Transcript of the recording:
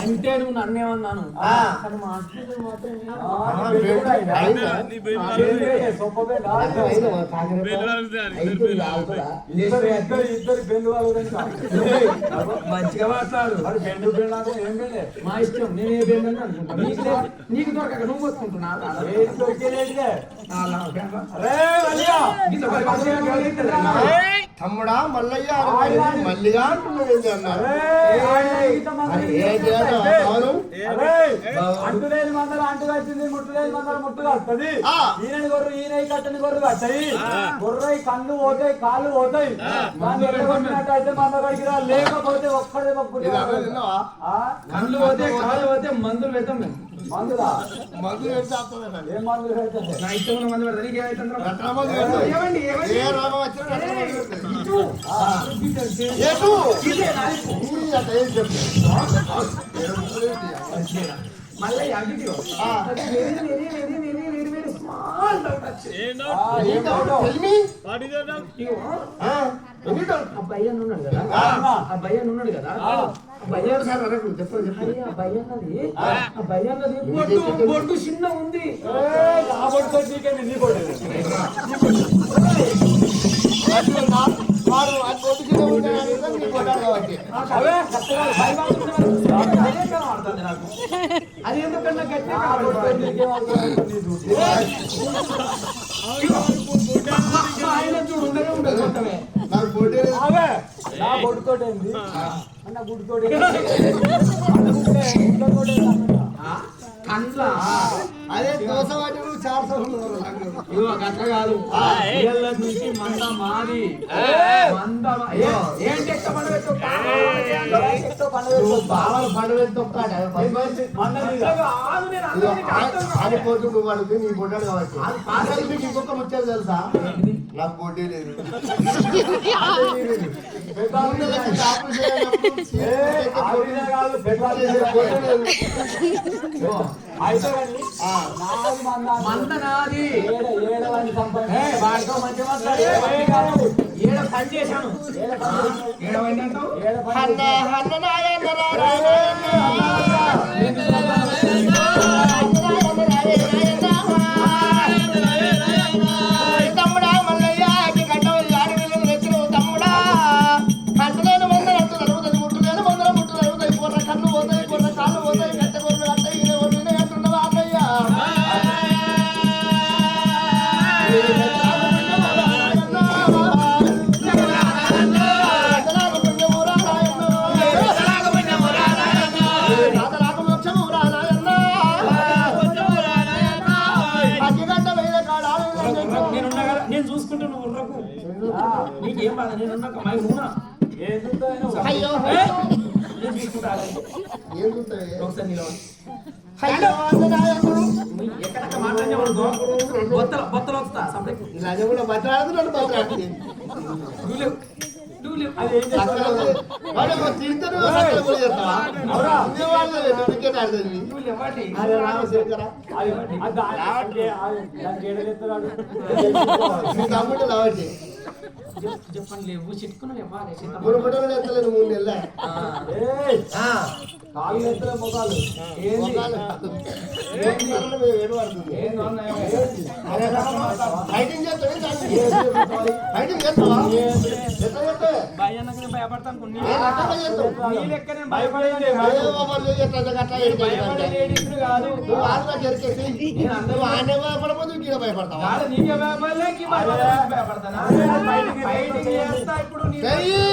అంటే నువ్వు నన్నేమన్నాను మంచిగా మాట్లాడు బెండు బెండు ఏం బెండే మా ఇష్టం నేను ఏ బెండు అనుకుంటా నీకు దొరకక నువ్వు వస్తుంటున్నా తమ్ముడా మల్లయ్య మల్లిగా అంటున్నాడు అంటులేని మందలు అంటు కట్టింది ముట్టులేని మందలు ముట్టు కడుతుంది ఈయన గొర్రె ఈయన కట్టని గొర్రె కట్టాయి గొర్రె కళ్ళు పోతాయి కాళ్ళు పోతాయి దాన్ని ఎట్టగొట్టినట్టయితే మంద కడిగిరా లేకపోతే ఒక్కడే కళ్ళు పోతే కాళ్ళు పోతే మందులు పెడతాం మేము మందులా మందు ఏం మందులు పెడతాం నా ఇష్టం మందు పెడతా నీకేమైతుంది మళ్ళీ భయ్యన్ ఉన్నాడు కదా ఆ భయ్యన్ ఉన్నాడు కదా భయ్యన్ సార్ చెప్పండి భయ్యన్నది ఆ భయ్యన్నది బొడ్డు చిన్న ఉంది ఆ బొడ్డుతో నీ అది ఎందుకన్నా గట్టి ఆయన చూడు ఉండనే ఉండదు మొత్తమే నా బొడ్డుతోటి ఏంది అన్న గుడ్డుతోటి కండ్ల అదే దోశ వాటి అట్లా కాదు నుంచి మంద మాది ఏంటి బావలు పండుగ అది పోతు నువ్వు అడిగితే నీ పొట్టాడు కాబట్టి మీకు ఇంకొక ముచ్చారు తెలుసా నాకు పోటీ లేదు మంద నాది వాడితో మంచి మాట్లాడి ఏడ పని చేశాను నేను చూసుకుంటా నువ్వు ఉర్రకు నీకేం బాధ నేను ఎక్కడ మాట్లాడినప్పుడు బొత్తలు వస్తా చెప్పండి లేవు చిట్టుకున్నా ఎత్తలేదు 3 నెలల కాళ్ళు ఎత్తలే మొగాలు భయపడతాను ఇప్పుడు